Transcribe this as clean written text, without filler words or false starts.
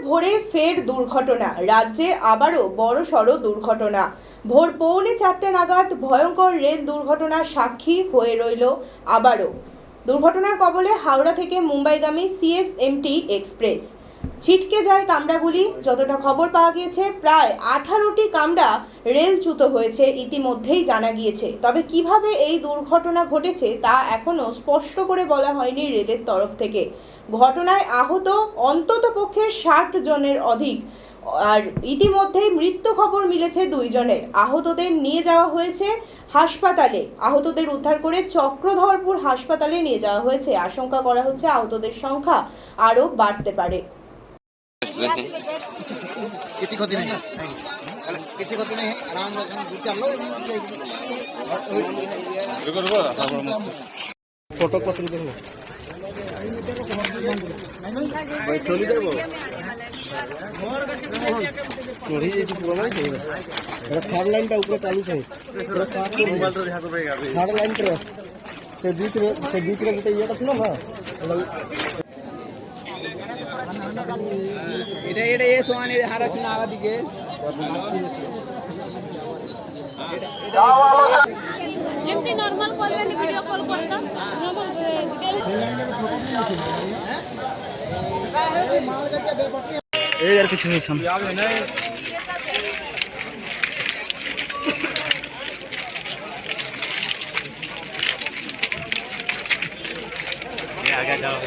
ভোরে ফের দুর্ঘটনা। রাজ্যে আবারও বড়সড় দুর্ঘটনা। ভোর 3:45 নাগাদ ভয়ঙ্কর রেল দুর্ঘটনার সাক্ষী হয়ে রইল আবারও। দুর্ঘটনার কবলে হাওড়া থেকে মুম্বাইগামী সিএসএমটি এক্সপ্রেস। ছিটকে যায় কামরাগুলি। যতটা খবর পাওয়া গিয়েছে, প্রায় 18টি কামরা রেলচ্যুত হয়েছে ইতিমধ্যেই জানা গিয়েছে। তবে কিভাবে এই দুর্ঘটনা ঘটেছে তা এখনও স্পষ্ট করে বলা হয়নি রেলের তরফ থেকে। ঘটনায় আহত অন্ততপক্ষে 60 জনের অধিক, আর ইতিমধ্যেই মৃত্যু খবর মিলেছে 2 জনের। আহতদের নিয়ে যাওয়া হয়েছে হাসপাতালে। আহতদের উদ্ধার করে চক্রধরপুর হাসপাতালে নিয়ে যাওয়া হয়েছে। আশঙ্কা করা হচ্ছে আহতদের সংখ্যা আরও বাড়তে পারে। किसी को नहीं किसी को नहीं आराम चलो फोटो पसंद करो बैठोली देबो चोरी जैसी पुराना है एटा थर्ड लाइन टा ऊपर चालू है पूरा साफ मोबाइल तो यहां पे थर्ड लाइन पे से बीच में যেটা এটা ছিল না এটা এটা এই সোয়ানি হারাছুন আগা দিকে এমনি নরমাল করবেন, ভিডিও কল করতাম এই আর কিছু নেই সামনে आगे जाओ